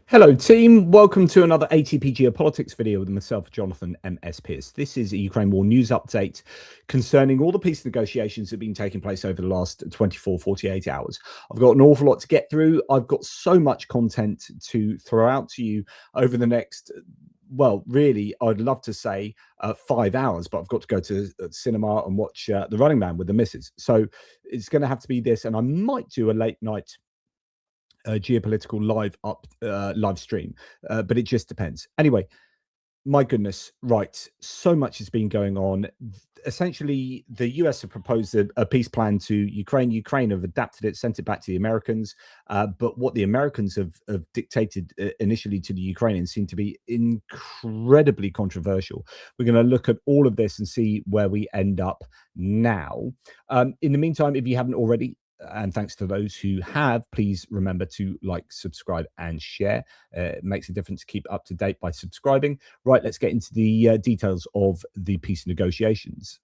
Hello team, welcome to another ATP Geopolitics video with myself, Jonathan M.S. Pierce. This is a Ukraine war news update concerning all the peace negotiations that have been taking place over the last 24, 48 hours. I've got an awful lot to get through. I've got so much content to throw out to you over the next, well, really, I'd love to say 5 hours, but I've got to go to cinema and watch The Running Man with the missus. So it's going to have to be this, and I might do a late night geopolitical live stream, but it just depends. Anyway, my goodness, right, so much has been going on. Essentially, the US have proposed a peace plan to Ukraine. Ukraine have adapted it, sent it back to the Americans, but what the Americans have dictated initially to the Ukrainians seem to be incredibly controversial. We're going to look at all of this and see where we end up now. In the meantime, if you haven't already, and thanks to those who have, please remember to like, subscribe, and share. It makes a difference to keep up to date by subscribing. Right, let's get into the details of the peace negotiations.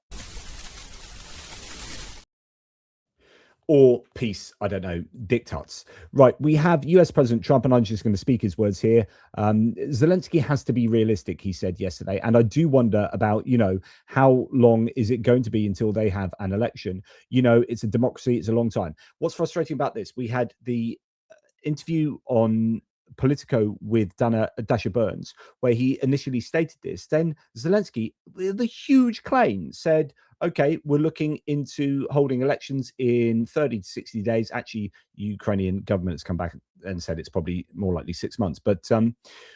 Or peace, I don't know, diktats. Right, we have US President Trump, and I'm just going to speak his words here. Zelensky has to be realistic, he said yesterday. And I do wonder about, how long is it going to be until they have an election? It's a democracy, it's a long time. What's frustrating about this? We had the interview on Politico with Dasha Burns, where he initially stated this. Then Zelensky, with a huge claim, said, okay, we're looking into holding elections in 30 to 60 days. Actually, Ukrainian government has come back and said it's probably more likely 6 months. But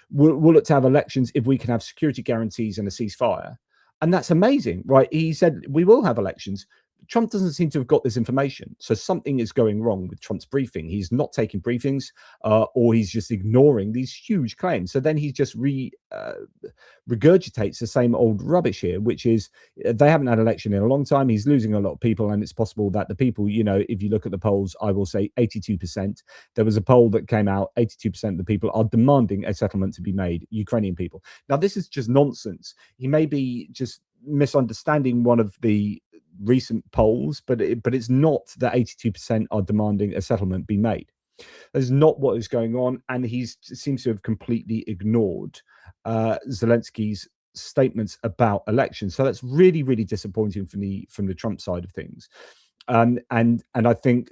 we'll look to have elections if we can have security guarantees and a ceasefire. And that's amazing, right? He said we will have elections. Trump doesn't seem to have got this information. So something is going wrong with Trump's briefing. He's not taking briefings, or he's just ignoring these huge claims. So then he just regurgitates the same old rubbish here, which is they haven't had an election in a long time. He's losing a lot of people. And it's possible that the people, if you look at the polls, I will say 82%. There was a poll that came out, 82% of the people are demanding a settlement to be made, Ukrainian people. Now, this is just nonsense. He may be just misunderstanding one of the recent polls, but it's not that 82% are demanding a settlement be made. That's not what is going on, and he seems to have completely ignored Zelensky's statements about elections. So that's really, really disappointing from the Trump side of things, and I think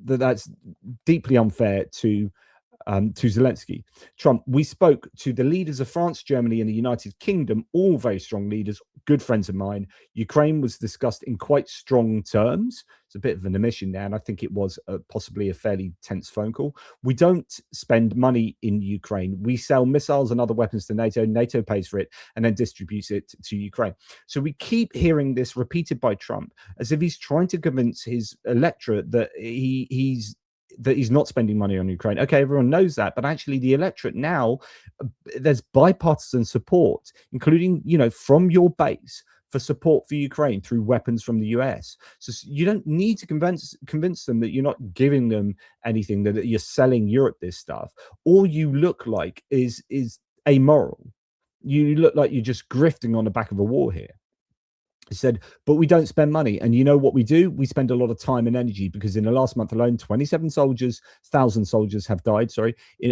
that's deeply unfair to Zelensky. Trump, we spoke to the leaders of France, Germany, and the United Kingdom, all very strong leaders, good friends of mine. Ukraine was discussed in quite strong terms. It's a bit of an omission there, and I think it was possibly a fairly tense phone call. We don't spend money in Ukraine. We sell missiles and other weapons to NATO. NATO pays for it and then distributes it to Ukraine. So we keep hearing this repeated by Trump as if he's trying to convince his electorate that he's not spending money on Ukraine. Okay, everyone knows that, but actually the electorate now, there's bipartisan support, including, from your base, for support for Ukraine through weapons from the US. So you don't need to convince them that you're not giving them anything, that you're selling Europe this stuff. All you look like is amoral. You look like you're just grifting on the back of a war here. He said, but we don't spend money. And you know what we do? We spend a lot of time and energy, because in the last month alone, 27,000 soldiers have died,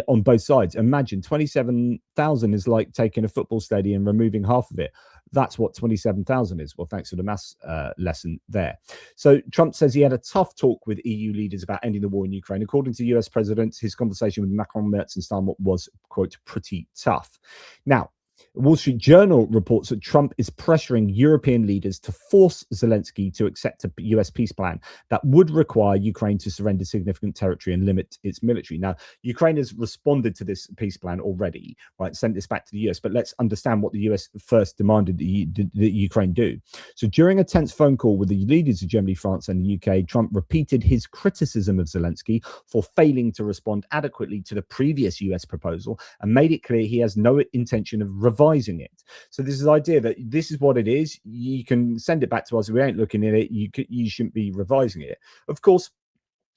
on both sides. Imagine 27,000 is like taking a football stadium and removing half of it. That's what 27,000 is. Well, thanks for the maths lesson there. So Trump says he had a tough talk with EU leaders about ending the war in Ukraine. According to the US president, his conversation with Macron, Merz, and Steinmeier was, quote, pretty tough. Now, Wall Street Journal reports that Trump is pressuring European leaders to force Zelensky to accept a US peace plan that would require Ukraine to surrender significant territory and limit its military. Now, Ukraine has responded to this peace plan already, right? Sent this back to the US, but let's understand what the US first demanded that Ukraine do. So during a tense phone call with the leaders of Germany, France, and the UK, Trump repeated his criticism of Zelensky for failing to respond adequately to the previous US proposal and made it clear he has no intention of revising it. So this is the idea that this is what it is. You can send it back to us. We ain't looking at it. You shouldn't be revising it. Of course,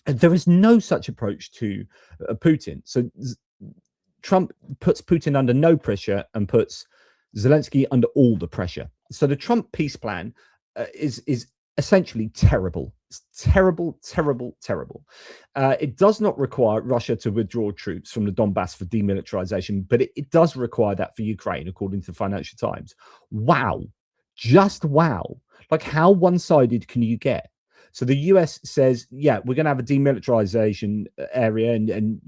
there is no such approach to Putin. So Trump puts Putin under no pressure and puts Zelensky under all the pressure. So the Trump peace plan is essentially terrible. It's terrible, terrible, terrible. It does not require Russia to withdraw troops from the Donbass for demilitarization, but it does require that for Ukraine, according to the Financial Times. Wow. Just wow. Like, how one-sided can you get? So the US says, yeah, we're going to have a demilitarization area, and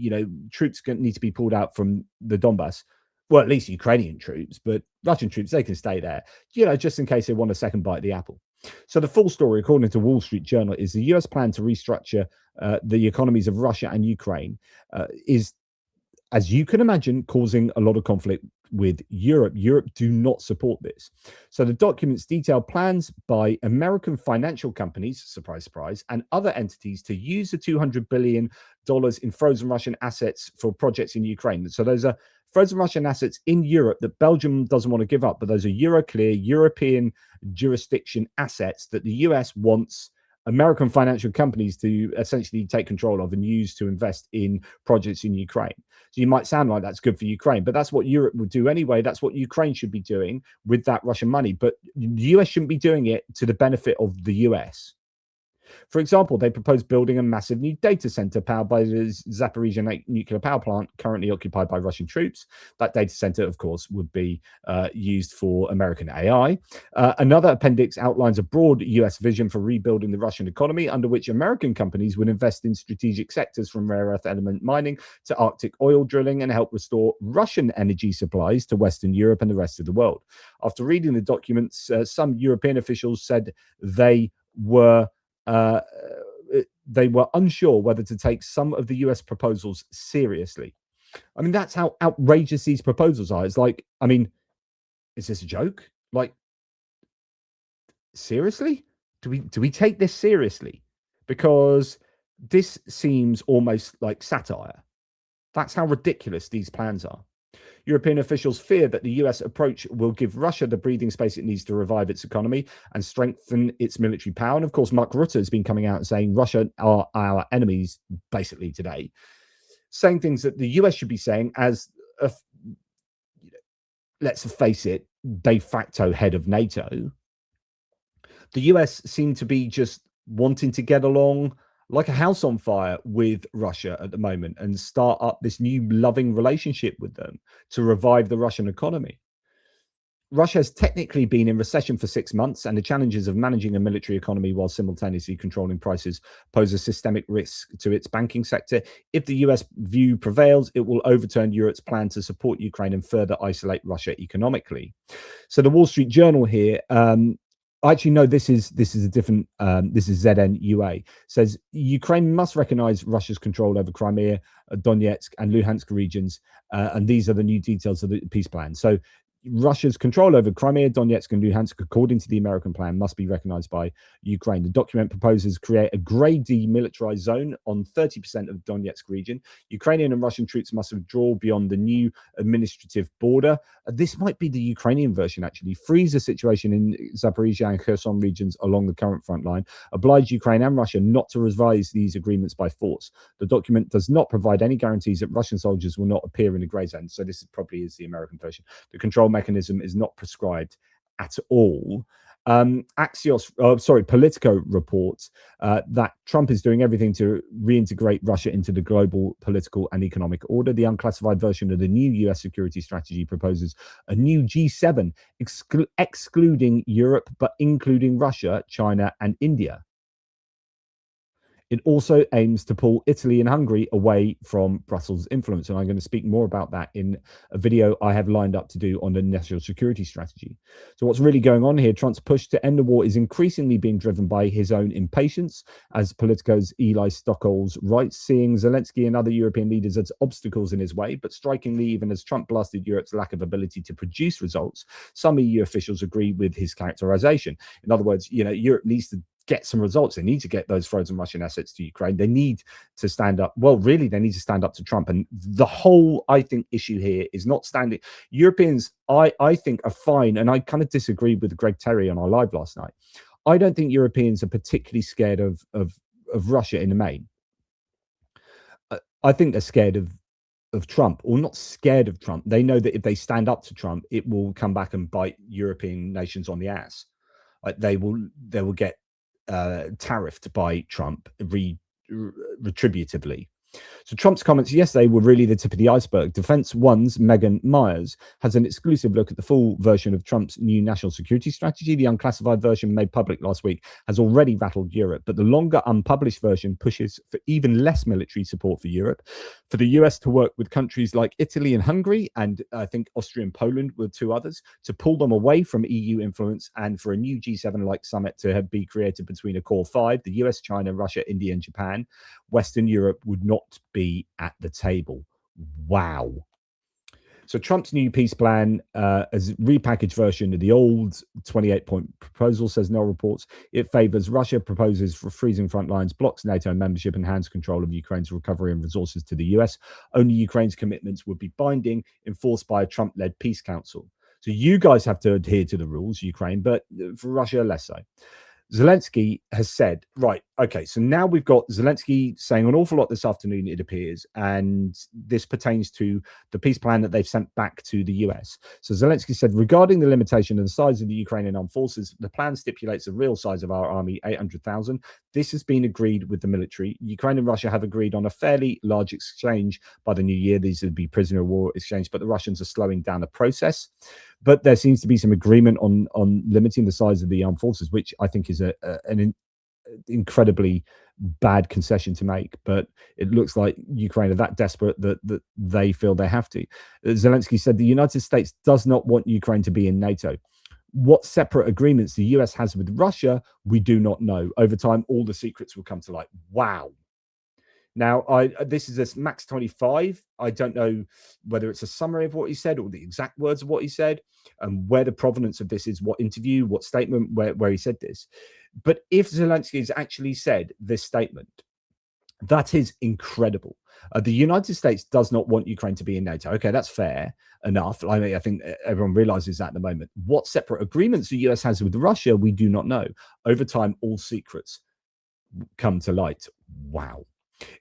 troops need to be pulled out from the Donbass. Well, at least Ukrainian troops, but Russian troops, they can stay there, just in case they want a second bite of the apple. So the full story, according to Wall Street Journal, is the US plan to restructure the economies of Russia and Ukraine is, as you can imagine, causing a lot of conflict with Europe. Europe do not support this. So the documents detail plans by American financial companies, surprise, surprise, and other entities to use the $200 billion in frozen Russian assets for projects in Ukraine. So those are frozen Russian assets in Europe that Belgium doesn't want to give up, but those are Euroclear, European jurisdiction assets that the US wants American financial companies to essentially take control of and use to invest in projects in Ukraine. So you might sound like that's good for Ukraine, but that's what Europe would do anyway. That's what Ukraine should be doing with that Russian money. But the US shouldn't be doing it to the benefit of the US. For example, they proposed building a massive new data center powered by the Zaporizhzhia nuclear power plant currently occupied by Russian troops. That data center, of course, would be used for American AI. Another appendix outlines a broad US vision for rebuilding the Russian economy, under which American companies would invest in strategic sectors from rare earth element mining to Arctic oil drilling and help restore Russian energy supplies to Western Europe and the rest of the world. After reading the documents, some European officials said they were unsure whether to take some of the US proposals seriously. I mean, that's how outrageous these proposals are. It's like, I mean, is this a joke? Like, seriously? Do we take this seriously? Because this seems almost like satire. That's how ridiculous these plans are. European officials fear that the US approach will give Russia the breathing space it needs to revive its economy and strengthen its military power. And of course, Mark Rutte has been coming out and saying Russia are our enemies, basically today, saying things that the US should be saying as, let's face it, de facto head of NATO. The US seem to be just wanting to get along like a house on fire with Russia at the moment and start up this new loving relationship with them to revive the Russian economy. Russia has technically been in recession for 6 months, and the challenges of managing a military economy while simultaneously controlling prices pose a systemic risk to its banking sector. If the US view prevails, it will overturn Europe's plan to support Ukraine and further isolate Russia economically. So the Wall Street Journal here, actually, no, this is a different. This is ZNUA. Says Ukraine must recognize Russia's control over Crimea, Donetsk, and Luhansk regions, and these are the new details of the peace plan. So Russia's control over Crimea, Donetsk, and Luhansk, according to the American plan, must be recognized by Ukraine. The document proposes create a grey demilitarized zone on 30% of the Donetsk region. Ukrainian and Russian troops must withdraw beyond the new administrative border. This might be the Ukrainian version, actually. Freeze the situation in Zaporizhzhia and Kherson regions along the current front line. Oblige Ukraine and Russia not to revise these agreements by force. The document does not provide any guarantees that Russian soldiers will not appear in the grey zone. So this probably is the American version. The control mechanism is not prescribed at all. Politico reports that Trump is doing everything to reintegrate Russia into the global political and economic order. The unclassified version of the new US security strategy proposes a new G7, excluding Europe, but including Russia, China, and India. It also aims to pull Italy and Hungary away from Brussels' influence. And I'm going to speak more about that in a video I have lined up to do on the national security strategy. So what's really going on here, Trump's push to end the war is increasingly being driven by his own impatience, as Politico's Eli Stokols writes, seeing Zelensky and other European leaders as obstacles in his way. But strikingly, even as Trump blasted Europe's lack of ability to produce results, some EU officials agree with his characterization. In other words, Europe needs to get some results. They need to get those frozen Russian assets to Ukraine. They need to stand up. Well, really, they need to stand up to Trump. And the whole, I think, issue here is not standing. Europeans, I think, are fine. And I kind of disagree with Greg Terry on our live last night. I don't think Europeans are particularly scared of Russia in the main. I think they're scared of Trump, or not scared of Trump. They know that if they stand up to Trump, it will come back and bite European nations on the ass. Like they will get tariffed by Trump retributively. So Trump's comments yesterday were really the tip of the iceberg. Defense One's Megan Myers has an exclusive look at the full version of Trump's new national security strategy. The unclassified version made public last week has already rattled Europe, but the longer unpublished version pushes for even less military support for Europe, for the US to work with countries like Italy and Hungary, and I think Austria and Poland were two others, to pull them away from EU influence, and for a new G7-like summit to be created between a core five, the US, China, Russia, India, and Japan. Western Europe would not be at the table. Wow. So Trump's new peace plan, as a repackaged version of the old 28-point proposal, says Nell reports, it favors Russia, proposes for freezing front lines, blocks NATO membership, and hands control of Ukraine's recovery and resources to the US. Only Ukraine's commitments would be binding, enforced by a Trump-led peace council. So you guys have to adhere to the rules, Ukraine, but for Russia, less so. Zelensky has said, right, okay, so now we've got Zelensky saying an awful lot this afternoon, it appears, and this pertains to the peace plan that they've sent back to the US. So Zelensky said, regarding the limitation of the size of the Ukrainian armed forces, the plan stipulates the real size of our army, 800,000. This has been agreed with the military. Ukraine and Russia have agreed on a fairly large exchange by the new year. These would be prisoner of war exchange, but the Russians are slowing down the process. But there seems to be some agreement on limiting the size of the armed forces, which I think is an incredibly bad concession to make. But it looks like Ukraine are that desperate that they feel they have to. Zelensky said the United States does not want Ukraine to be in NATO. What separate agreements the US has with Russia, we do not know. Over time, all the secrets will come to light. Wow. Now, this is a Max 25. I don't know whether it's a summary of what he said or the exact words of what he said, and where the provenance of this is, what interview, what statement, where he said this. But if Zelensky has actually said this statement, that is incredible. The United States does not want Ukraine to be in NATO. Okay, that's fair enough. I mean, I think everyone realizes that at the moment. What separate agreements the US has with Russia, we do not know. Over time, all secrets come to light. Wow.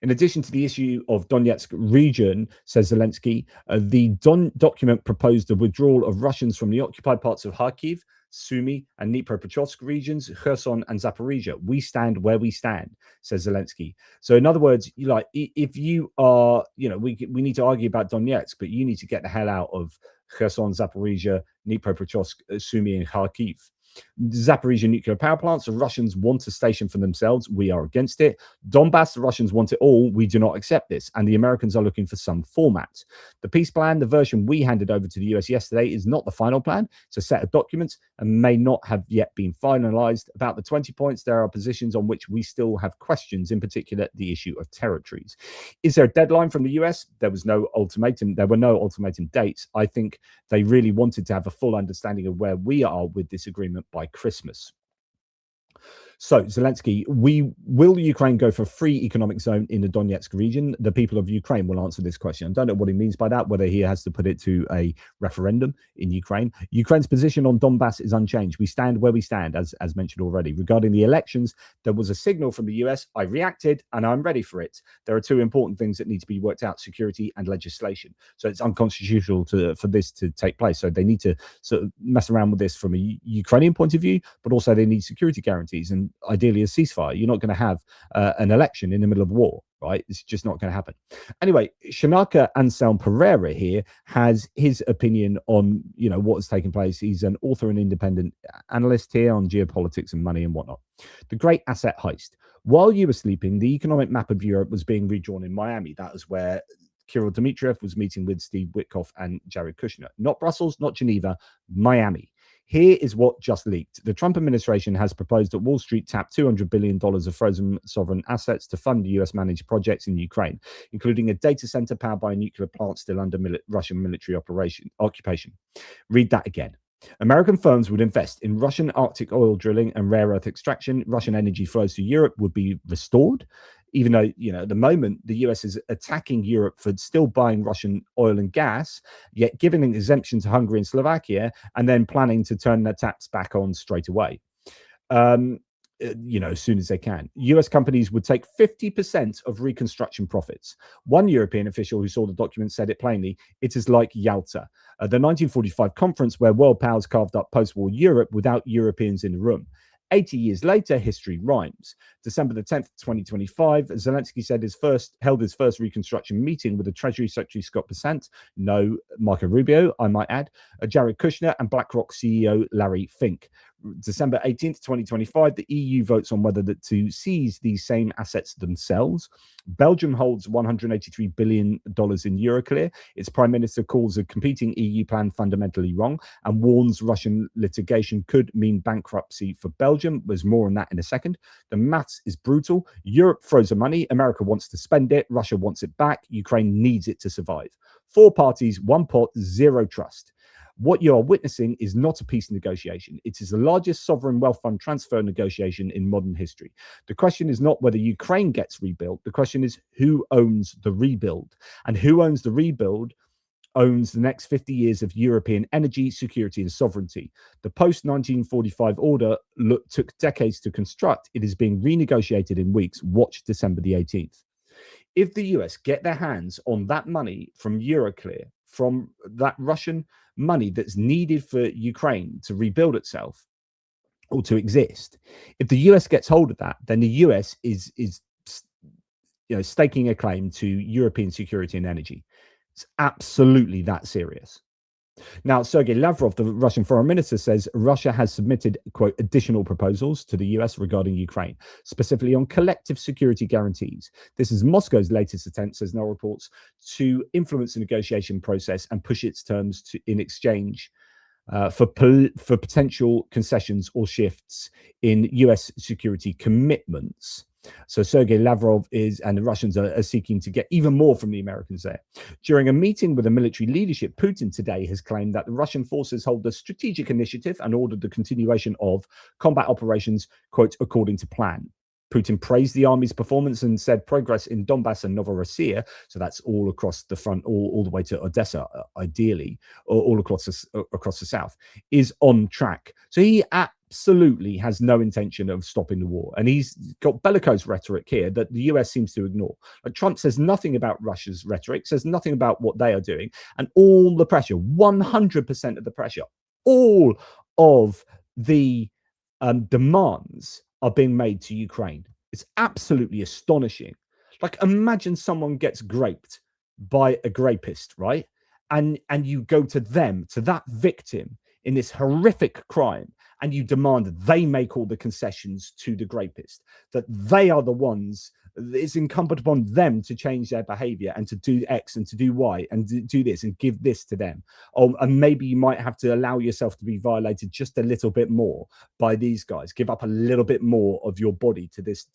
In addition to the issue of Donetsk region, says Zelensky, the document proposed a withdrawal of Russians from the occupied parts of Kharkiv, Sumy, and Dnipropetrovsk regions, Kherson and Zaporizhia. We stand where we stand, says Zelensky. So in other words, like, if you are, we need to argue about Donetsk, but you need to get the hell out of Kherson, Zaporizhia, Dnipropetrovsk, Sumy, and Kharkiv. Zaporizhia nuclear power plants, the Russians want a station for themselves. We are against it. Donbass, the Russians want it all. We do not accept this. And the Americans are looking for some format. The peace plan, the version we handed over to the US yesterday, is not the final plan. It's a set of documents and may not have yet been finalized. About the 20 points, there are positions on which we still have questions, in particular, the issue of territories. Is there a deadline from the US? There was no ultimatum. There were no ultimatum dates. I think they really wanted to have a full understanding of where we are with this agreement by Christmas. So, Zelensky, will Ukraine go for a free economic zone in the Donetsk region? The people of Ukraine will answer this question. I don't know what he means by that, whether he has to put it to a referendum in Ukraine. Ukraine's position on Donbass is unchanged. We stand where we stand, as mentioned already. Regarding the elections, there was a signal from the US. I reacted, and I'm ready for it. There are two important things that need to be worked out, security and legislation. So it's unconstitutional for this to take place. So they need to sort of mess around with this from a Ukrainian point of view, but also they need security guarantees and ideally a ceasefire. You're not going to have an election in the middle of war, right? It's just not going to happen. Anyway, Shanaka Anselm Pereira here has his opinion on, what has taken place. He's an author and independent analyst here on geopolitics and money and whatnot. The great asset heist. While you were sleeping, the economic map of Europe was being redrawn in Miami. That was where Kirill Dmitriev was meeting with Steve Witkoff and Jared Kushner. Not Brussels, not Geneva, Miami. Here is what just leaked. The Trump administration has proposed that Wall Street tap $200 billion of frozen sovereign assets to fund US-managed projects in Ukraine, including a data center powered by a nuclear plant still under Russian military occupation. Read that again. American firms would invest in Russian Arctic oil drilling and rare earth extraction. Russian energy flows to Europe would be restored, even though, at the moment, the US is attacking Europe for still buying Russian oil and gas, yet giving an exemption to Hungary and Slovakia, and then planning to turn their taps back on straight away. As soon as they can. US companies would take 50% of reconstruction profits. One European official who saw the document said it plainly, it is like Yalta, the 1945 conference where world powers carved up post-war Europe without Europeans in the room. 80 years later, history rhymes. December the 10th, 2025, Zelensky said held his first reconstruction meeting with the Treasury Secretary Scott Bessent, no Marco Rubio, I might add, Jared Kushner, and BlackRock CEO Larry Fink. December 18th, 2025, the EU votes on whether to seize these same assets themselves. Belgium holds $183 billion in Euroclear. Its prime minister calls a competing EU plan fundamentally wrong and warns Russian litigation could mean bankruptcy for Belgium. There's more on that in a second. The maths is brutal. Europe throws the money. America wants to spend it. Russia wants it back. Ukraine needs it to survive. 4 parties, 1 pot, 0 trust. What you are witnessing is not a peace negotiation. It is the largest sovereign wealth fund transfer negotiation in modern history. The question is not whether Ukraine gets rebuilt. The question is who owns the rebuild. And who owns the rebuild owns the next 50 years of European energy, security, and sovereignty. The post-1945 order took decades to construct. It is being renegotiated in weeks. Watch December the 18th. If the US get their hands on that money from Euroclear, from that Russian money that's needed for Ukraine to rebuild itself or to exist, if the US gets hold of that, then the US is staking a claim to European security and energy. It's absolutely that serious. Now, Sergei Lavrov, the Russian foreign minister, says Russia has submitted, quote, additional proposals to the US regarding Ukraine, specifically on collective security guarantees. This is Moscow's latest attempt, says Null reports, to influence the negotiation process and push its terms in exchange for potential concessions or shifts in US security commitments. So Sergei Lavrov and the Russians are seeking to get even more from the Americans there. During a meeting with the military leadership, Putin today has claimed that the Russian forces hold the strategic initiative and ordered the continuation of combat operations, quote, according to plan. Putin praised the army's performance and said progress in Donbass and Novorossiya, so that's all across the front, all the way to Odessa, ideally, or all across the south, is on track. So he absolutely has no intention of stopping the war. And he's got bellicose rhetoric here that the US seems to ignore. Like Trump says nothing about Russia's rhetoric, says nothing about what they are doing. And all the pressure, 100% of the pressure, all of the demands are being made to Ukraine. It's absolutely astonishing. Like, imagine someone gets raped by a rapist, right? And you go to them, to that victim in this horrific crime, and you demand that they make all the concessions to the rapist, that they are the ones, it's incumbent upon them to change their behavior and to do X and to do Y and do this and give this to them. And maybe you might have to allow yourself to be violated just a little bit more by these guys. Give up a little bit more of your body to this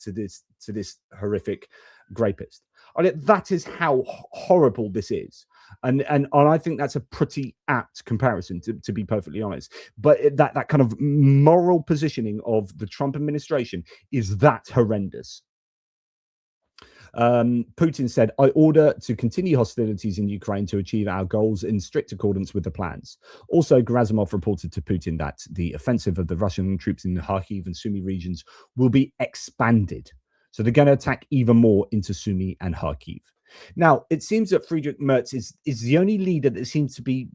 horrific rapist. That is how horrible this is. And I think that's a pretty apt comparison, to be perfectly honest. But that kind of moral positioning of the Trump administration is that horrendous. Putin said, I order to continue hostilities in Ukraine to achieve our goals in strict accordance with the plans. Also, Gerasimov reported to Putin that the offensive of the Russian troops in the Kharkiv and Sumy regions will be expanded. So they're going to attack even more into Sumy and Kharkiv. Now, it seems that Friedrich Merz is the only leader that seems to be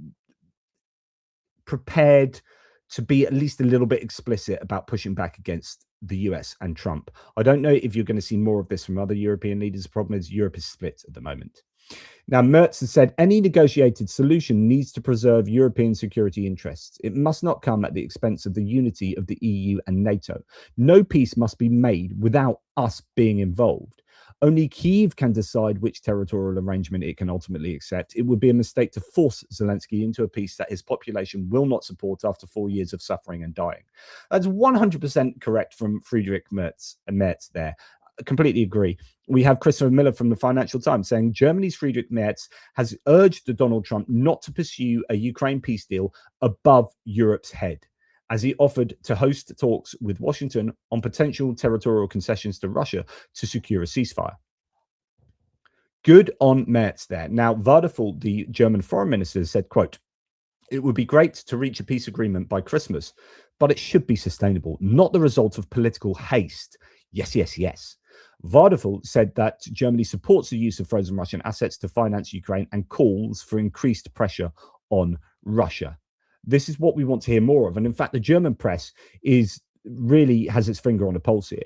prepared to be at least a little bit explicit about pushing back against the US and Trump. I don't know if you're going to see more of this from other European leaders. The problem is Europe is split at the moment. Now, Merz has said any negotiated solution needs to preserve European security interests. It must not come at the expense of the unity of the EU and NATO. No peace must be made without us being involved. Only Kyiv can decide which territorial arrangement it can ultimately accept. It would be a mistake to force Zelensky into a peace that his population will not support after 4 years of suffering and dying. That's 100% correct from Friedrich Merz there. I completely agree. We have Christopher Miller from the Financial Times saying Germany's Friedrich Merz has urged Donald Trump not to pursue a Ukraine peace deal above Europe's head, as he offered to host talks with Washington on potential territorial concessions to Russia to secure a ceasefire. Good on Merz there. Now, Wadefull, the German foreign minister, said, quote, it would be great to reach a peace agreement by Christmas, but it should be sustainable, not the result of political haste. Yes, yes, yes. Wadefull said that Germany supports the use of frozen Russian assets to finance Ukraine and calls for increased pressure on Russia. This is what we want to hear more of. And in fact, the German press is really has its finger on the pulse here.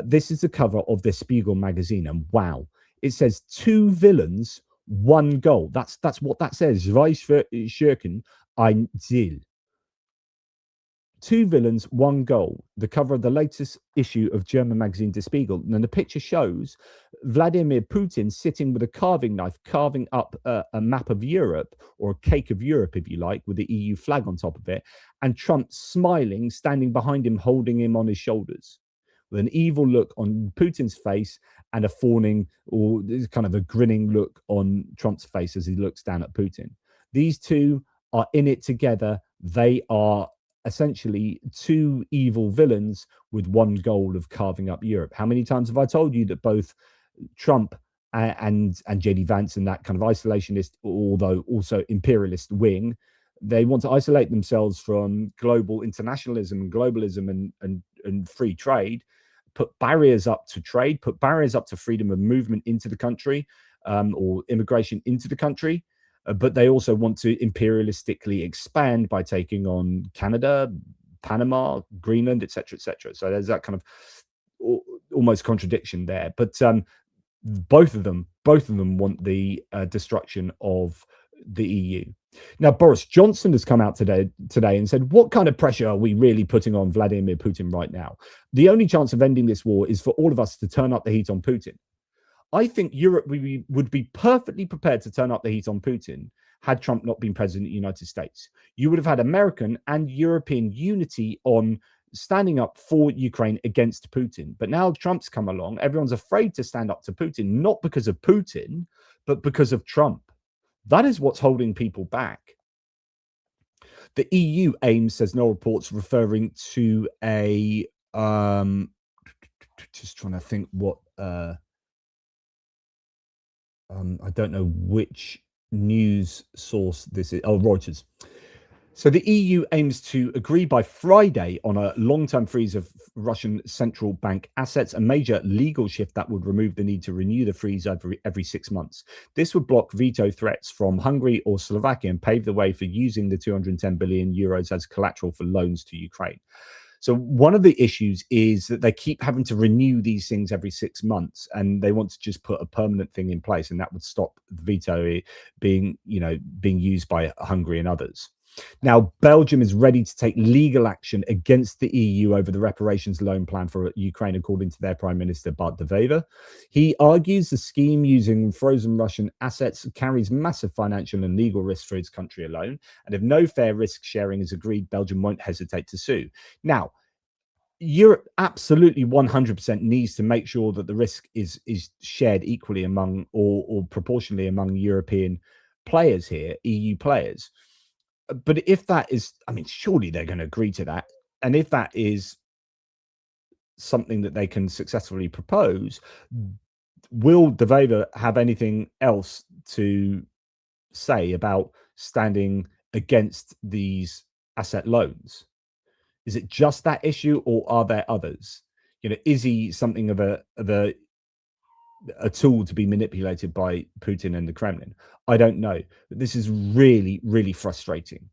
This is the cover of the Spiegel magazine, and wow, it says 2 villains, 1 goal. That's what that says. Zwei Schurken, ein Ziel. 2 villains, 1 goal. The cover of the latest issue of German magazine Der Spiegel. And the picture shows Vladimir Putin sitting with a carving knife, carving up a map of Europe, or a cake of Europe, if you like, with the EU flag on top of it. And Trump smiling, standing behind him, holding him on his shoulders, with an evil look on Putin's face and a fawning, or kind of a grinning look on Trump's face as he looks down at Putin. These two are in it together. They are essentially 2 evil villains with 1 goal of carving up Europe. How many times have I told you that both Trump and JD Vance and that kind of isolationist, although also imperialist wing, they want to isolate themselves from global internationalism and globalism and free trade, put barriers up to trade, put barriers up to freedom of movement into the country, or immigration into the country. But they also want to imperialistically expand by taking on Canada, Panama, Greenland, etc., etc. So there's that kind of almost contradiction there. But both of them want the destruction of the EU. Now, Boris Johnson has come out today and said, what kind of pressure are we really putting on Vladimir Putin right now? The only chance of ending this war is for all of us to turn up the heat on Putin. I think Europe would be perfectly prepared to turn up the heat on Putin had Trump not been president of the United States. You would have had American and European unity on standing up for Ukraine against Putin. But now Trump's come along, everyone's afraid to stand up to Putin, not because of Putin, but because of Trump. That is what's holding people back. The EU aims, says no reports, referring to a just trying to think what I don't know which news source this is. Oh, Reuters. So the EU aims to agree by Friday on a long-term freeze of Russian central bank assets, a major legal shift that would remove the need to renew the freeze every 6 months. This would block veto threats from Hungary or Slovakia and pave the way for using the 210 billion euros as collateral for loans to Ukraine. So one of the issues is that they keep having to renew these things every 6 months, and they want to just put a permanent thing in place, and that would stop the veto being used by Hungary and others. Now, Belgium is ready to take legal action against the EU over the reparations loan plan for Ukraine, according to their Prime Minister, Bart de Wever. He argues the scheme using frozen Russian assets carries massive financial and legal risks for his country alone. And if no fair risk sharing is agreed, Belgium won't hesitate to sue. Now, Europe absolutely 100% needs to make sure that the risk is shared equally among or proportionally among European players here, EU players. But if that is, I mean, surely they're going to agree to that. And if that is something that they can successfully propose, will de Wever have anything else to say about standing against these asset loans? Is it just that issue, or are there others? Is he something of a tool to be manipulated by Putin and the Kremlin? I don't know. But this is really, really frustrating.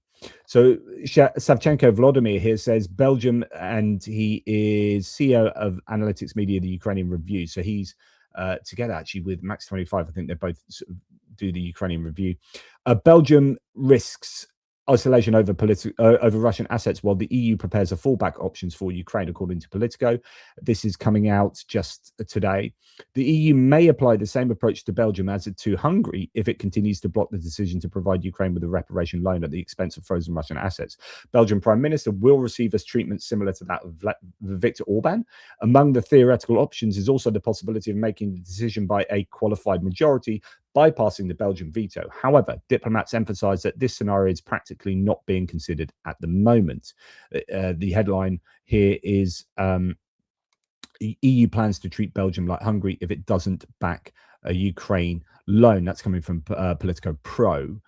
So Savchenko Vladimir here says Belgium, and he is CEO of analytics media, the Ukrainian Review. So he's together actually with Max 25. I think they both do the Ukrainian Review. Belgium risks isolation over Russian assets, while the EU prepares a fallback options for Ukraine, according to Politico. This is coming out just today. The EU may apply the same approach to Belgium as to Hungary if it continues to block the decision to provide Ukraine with a reparation loan at the expense of frozen Russian assets. Belgian Prime Minister will receive a treatment similar to that of Viktor Orban. Among the theoretical options is also the possibility of making the decision by a qualified majority, bypassing the Belgian veto. However, diplomats emphasize that this scenario is practically not being considered at the moment. The headline here is EU plans to treat Belgium like Hungary if it doesn't back a Ukraine loan. That's coming from Politico Pro.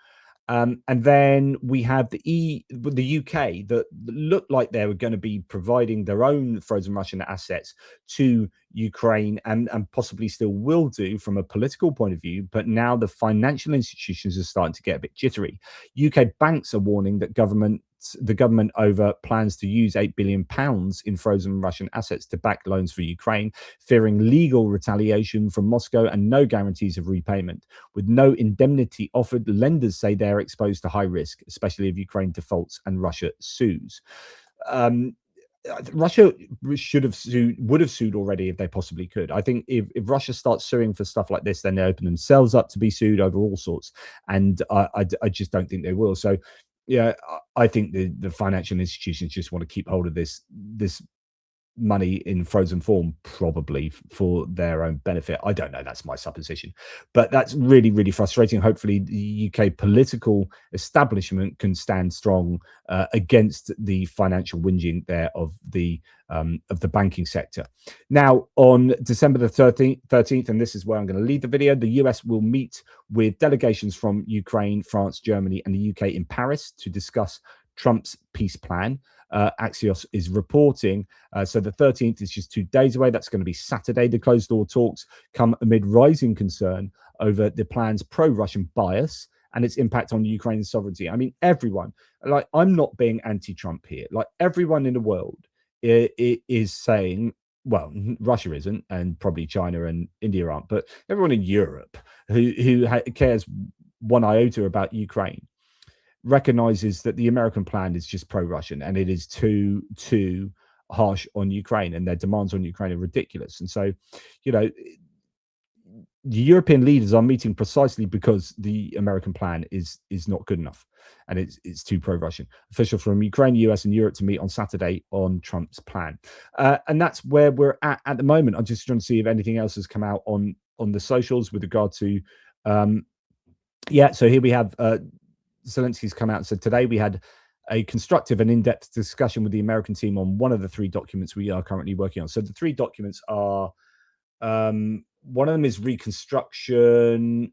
And then we have the UK that looked like they were going to be providing their own frozen Russian assets to Ukraine and possibly still will do from a political point of view. But now the financial institutions are starting to get a bit jittery. UK banks are warning that the government over plans to use £8 billion in frozen Russian assets to back loans for Ukraine, fearing legal retaliation from Moscow and no guarantees of repayment. With no indemnity offered, lenders say they're exposed to high risk, especially if Ukraine defaults and Russia sues. Russia would have sued already if they possibly could. I think if Russia starts suing for stuff like this, then they open themselves up to be sued over all sorts. And I just don't think they will. So, yeah, I think the financial institutions just want to keep hold of this money in frozen form, probably for their own benefit. I don't know. That's my supposition, but that's really, really frustrating. Hopefully, the UK political establishment can stand strong against the financial whinging there of the banking sector. Now, on December the 13th, and this is where I'm going to leave the video, the US will meet with delegations from Ukraine, France, Germany, and the UK in Paris to discuss Trump's peace plan. Axios is reporting. So the 13th is just 2 days away. That's going to be Saturday. The closed door talks come amid rising concern over the plan's pro-Russian bias and its impact on Ukraine's sovereignty. I mean, everyone, like, I'm not being anti-Trump here. Like, everyone in the world is saying, well, Russia isn't, and probably China and India aren't, but everyone in Europe who cares one iota about Ukraine recognizes that the American plan is just pro-Russian and it is too harsh on Ukraine, and their demands on Ukraine are ridiculous. And so, you know, the European leaders are meeting precisely because the American plan is not good enough and it's too pro-Russian. Officials from Ukraine, US, and Europe to meet on Saturday on Trump's plan, and that's where we're at the moment. I'm just trying to see if anything else has come out on the socials with regard to so here we have Zelensky's come out and said, today we had a constructive and in-depth discussion with the American team on one of the 3 documents we are currently working on. So the 3 documents are, one of them is reconstruction.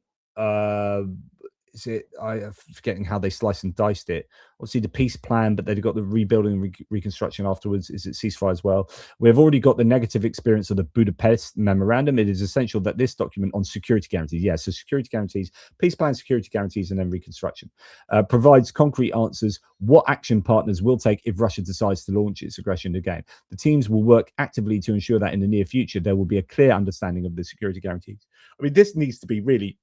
I'm forgetting how they sliced and diced it. Obviously the peace plan, but they've got the rebuilding and reconstruction afterwards. Is it ceasefire as well? We've already got the negative experience of the Budapest memorandum. It is essential that this document on security guarantees, so security guarantees, peace plan, security guarantees, and then reconstruction, provides concrete answers what action partners will take if Russia decides to launch its aggression again. The teams will work actively to ensure that in the near future there will be a clear understanding of the security guarantees. I mean, this needs to be really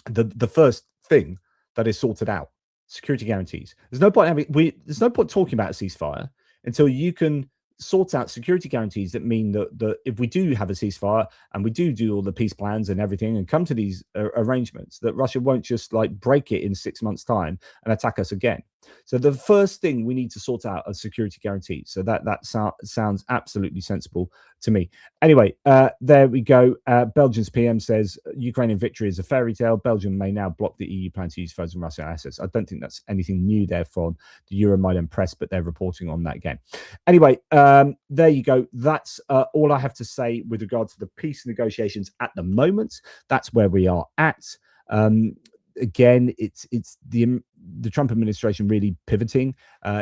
the first thing that is sorted out. Security guarantees. There's no point talking about a ceasefire until you can sort out security guarantees that mean that if we do have a ceasefire and we do all the peace plans and everything and come to these arrangements, that Russia won't just like break it in 6 months' time and attack us again. So the first thing we need to sort out are security guarantees. So that sounds absolutely sensible to me. Anyway, there we go. Belgium's PM says Ukrainian victory is a fairy tale. Belgium may now block the EU plan to use frozen Russian assets. I don't think that's anything new there from the Euromaidan press, but they're reporting on that again. Anyway, there you go. That's all I have to say with regard to the peace negotiations at the moment. That's where we are at. Again, it's the Trump administration really pivoting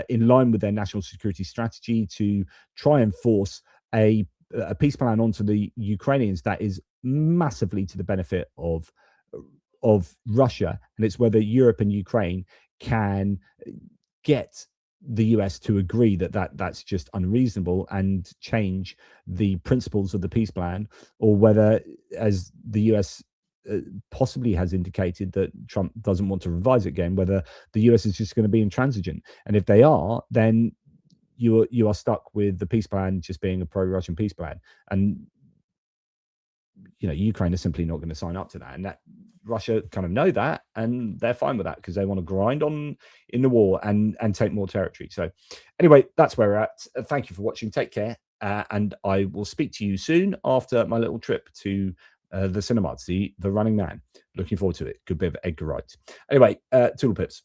in line with their national security strategy to try and force a peace plan onto the Ukrainians that is massively to the benefit of Russia, and it's whether Europe and Ukraine can get the US to agree that's just unreasonable and change the principles of the peace plan, or whether, as the US possibly has indicated, that Trump doesn't want to revise it again, whether the US is just going to be intransigent. And if they are, then you are stuck with the peace plan just being a pro-Russian peace plan. And, you know, Ukraine is simply not going to sign up to that. And that Russia kind of know that, and they're fine with that because they want to grind on in the war and take more territory. So anyway, that's where we're at. Thank you for watching. Take care. And I will speak to you soon after my little trip to the cinema to see The Running Man. Looking forward to it. Good bit of Edgar Wright. Anyway, toodle pips.